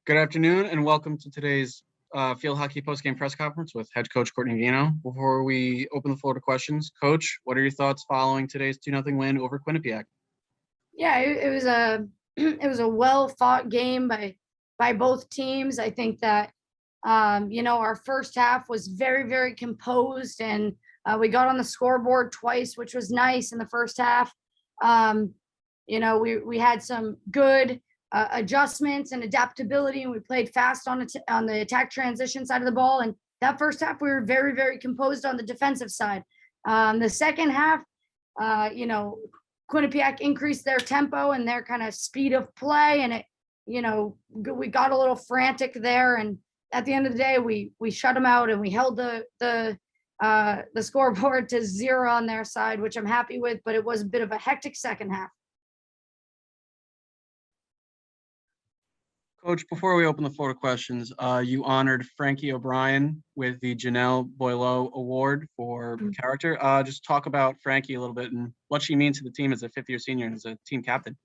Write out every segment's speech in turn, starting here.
Good afternoon and welcome to today's field hockey postgame press conference with head coach Courtney Veinotte. Before we open the floor to questions, Coach, what are your thoughts following today's 2-0 win over Quinnipiac? Yeah, it was a it was a well fought game by both teams. I think that our first half was very composed, and we got on the scoreboard twice, which was nice in the first half. We had some good adjustments and adaptability, and we played fast on the attack transition side of the ball. And that first half, we were very composed on the defensive side. The second half, Quinnipiac increased their tempo and their kind of speed of play, and we got a little frantic there. And at the end of the day, we shut them out and we held the scoreboard to 0 on their side, which I'm happy with. But it was a bit of a hectic second half. Coach, before we open the floor to questions, you honored Frankie OBrien with the Janelle Boileau Award for character. Just talk about Frankie a little bit and what she means to the team as a fifth-year senior and as a team captain.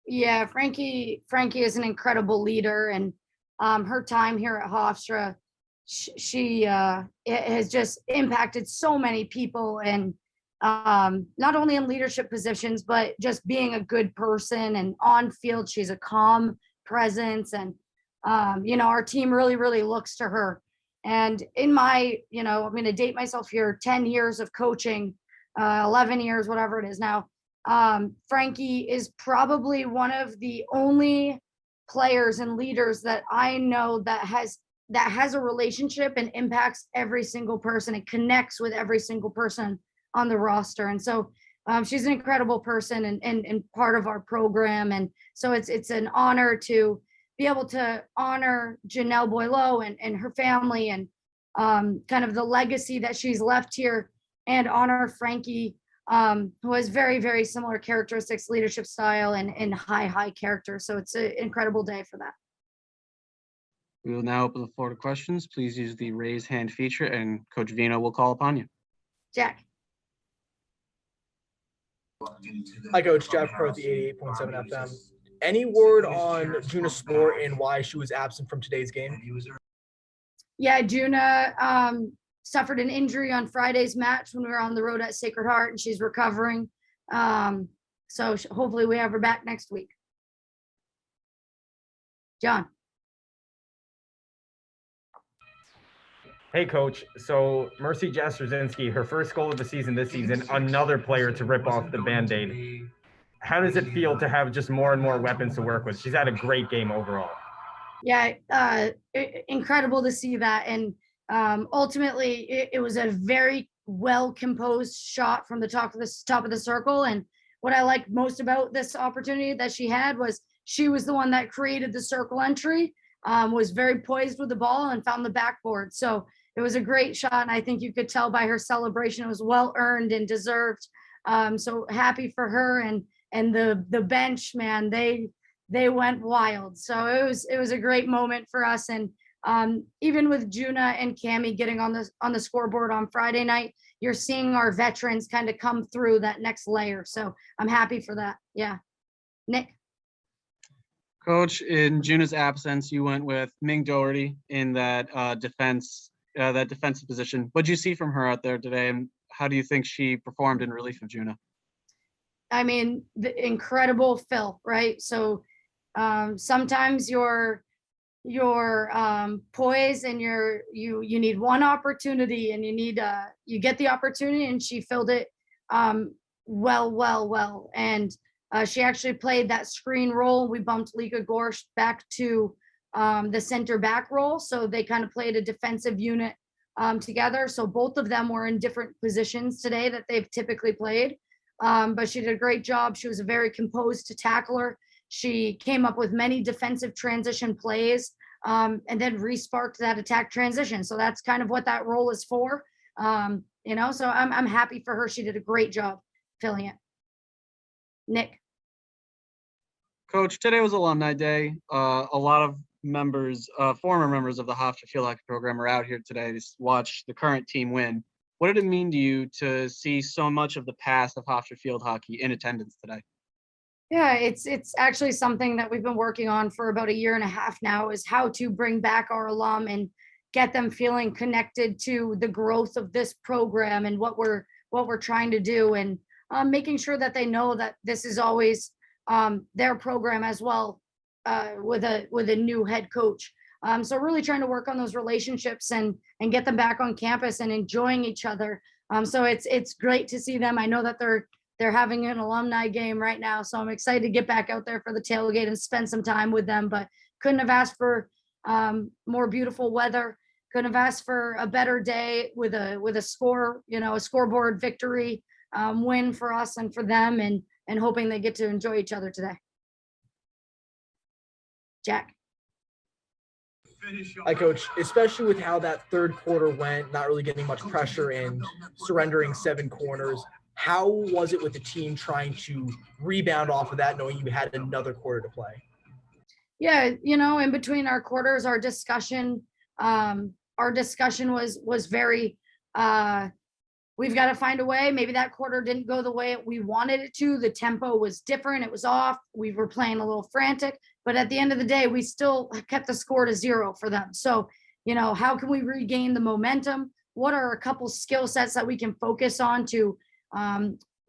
Yeah, Frankie is an incredible leader, and her time here at Hofstra, she has just impacted so many people, and not only in leadership positions, but just being a good person. And on field, she's a calm presence, and our team really looks to her. And in my, I'm going to date myself here, 10 years of coaching, 11 years, whatever it is now. Frankie is probably one of the only players and leaders that I know that has a relationship and impacts every single person and connects with every single person on the roster. And so she's an incredible person and part of our program. And so it's an honor to be able to honor Janelle Boileau and her family and kind of the legacy that she's left here, and honor Frankie, who has very similar characteristics, leadership style, and high character. So it's an incredible day for that. We will now open the floor to questions. Please use the raise hand feature and Coach Veinotte will call upon you. Jack. Hi, Coach. Jeff Pro at the 88.7 FM. Any word on Juna Sport and why she was absent from today's game? Yeah, Juna suffered an injury on Friday's match when we were on the road at Sacred Heart, and she's recovering. So hopefully we have her back next week. John. Hey, Coach. So Mercy Jastrzynski, her first goal of the season this season, another player to rip off the Band-Aid. How does it feel to have just more and more weapons to work with? She's had a great game overall. Yeah, incredible to see that. And ultimately, it was a very well-composed shot from the top of the circle. And what I like most about this opportunity that she had was she was the one that created the circle entry, was very poised with the ball and found the backboard. So it was a great shot, and I think you could tell by her celebration it was well earned and deserved. So happy for her, and the bench, man, they went wild. So it was a great moment for us. And even with Juna and Cammie getting on the scoreboard on Friday night, you're seeing our veterans kind of come through that next layer. So I'm happy for that. Yeah. Nick. Coach, in Juna's absence, you went with Ming Doherty in that defensive position. What did you see from her out there today, and how do you think she performed in relief of Juna? I mean, the incredible fill, right? So sometimes you're poised and you need one opportunity, and you get the opportunity, and she filled it well. And she actually played that screen role. We bumped Lika Gorsh back to the center back role, so they kind of played a defensive unit together. So both of them were in different positions today that they've typically played. But she did a great job. She was a very composed tackler. She came up with many defensive transition plays, and then re-sparked that attack transition. So that's kind of what that role is for. So I'm happy for her. She did a great job filling it. Nick. Coach, today was Alumni Day. A lot of former members of the Hofstra Field Hockey program are out here today to watch the current team win. What did it mean to you to see so much of the past of Hofstra Field Hockey in attendance today? Yeah, it's actually something that we've been working on for about a year and a half now, is how to bring back our alum and get them feeling connected to the growth of this program and what we're trying to do, and making sure that they know that this is always their program as well, with a new head coach. So really trying to work on those relationships and get them back on campus and enjoying each other. So it's great to see them. I know that they're having an alumni game right now, so I'm excited to get back out there for the tailgate and spend some time with them. But couldn't have asked for more beautiful weather. Couldn't have asked for a better day with a score, a scoreboard victory, win for us and for them, and hoping they get to enjoy each other today. Jack. Hi, Coach. Especially with how that third quarter went, not really getting much pressure and surrendering 7 corners. How was it with the team trying to rebound off of that, knowing you had another quarter to play? Yeah, in between our quarters, our discussion was very, we've got to find a way. Maybe that quarter didn't go the way we wanted it to. The tempo was different. It was off. We were playing a little frantic, but at the end of the day, we still kept the score to 0 for them. So, how can we regain the momentum? What are a couple skill sets that we can focus on to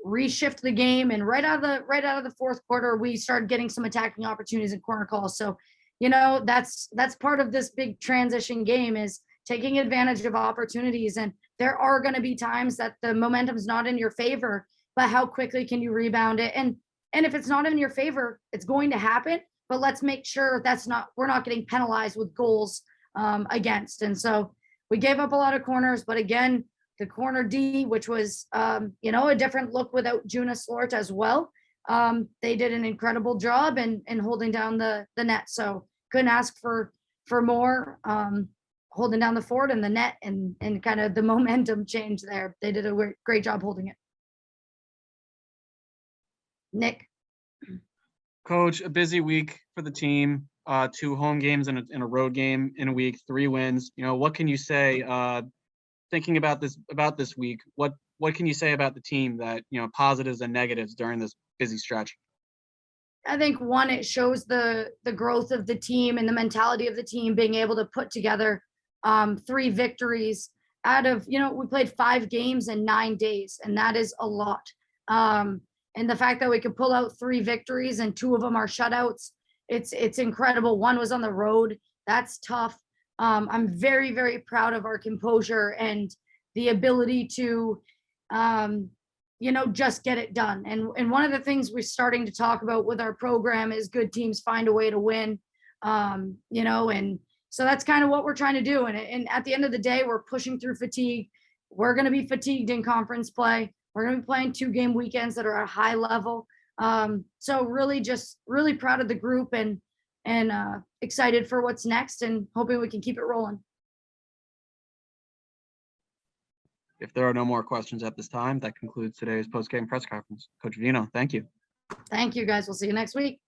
reshift the game? And right out of the fourth quarter, we started getting some attacking opportunities and corner calls. So, that's part of this big transition game, is taking advantage of opportunities. And there are going to be times that the momentum's not in your favor, but how quickly can you rebound it? And if it's not in your favor, it's going to happen, but let's make sure we're not getting penalized with goals against. And so we gave up a lot of corners, but again, the corner D, which was, a different look without Juna Slort as well. They did an incredible job in holding down the net. So couldn't ask for more, holding down the fort and the net, and kind of the momentum change there. They did a great job holding it. Nick. Coach, a busy week for the team. 2 home games and a road game in a week, 3 wins. What can you say, thinking about this week, what can you say about the team that, positives and negatives during this busy stretch? I think one, it shows the growth of the team and the mentality of the team being able to put together 3 victories out of, we played 5 games in 9 days, and that is a lot. And the fact that we could pull out 3 victories and 2 of them are shutouts, it's incredible. One was on the road. That's tough. I'm very, very proud of our composure and the ability to, just get it done. And one of the things we're starting to talk about with our program is good teams find a way to win, and so that's kind of what we're trying to do. And at the end of the day, we're pushing through fatigue. We're going to be fatigued in conference play. We're going to be playing 2-game weekends that are at a high level. So really proud of the group and excited for what's next, and hoping we can keep it rolling. If there are no more questions at this time, that concludes today's post-game press conference. Coach Veinotte, thank you. Thank you, guys. We'll see you next week.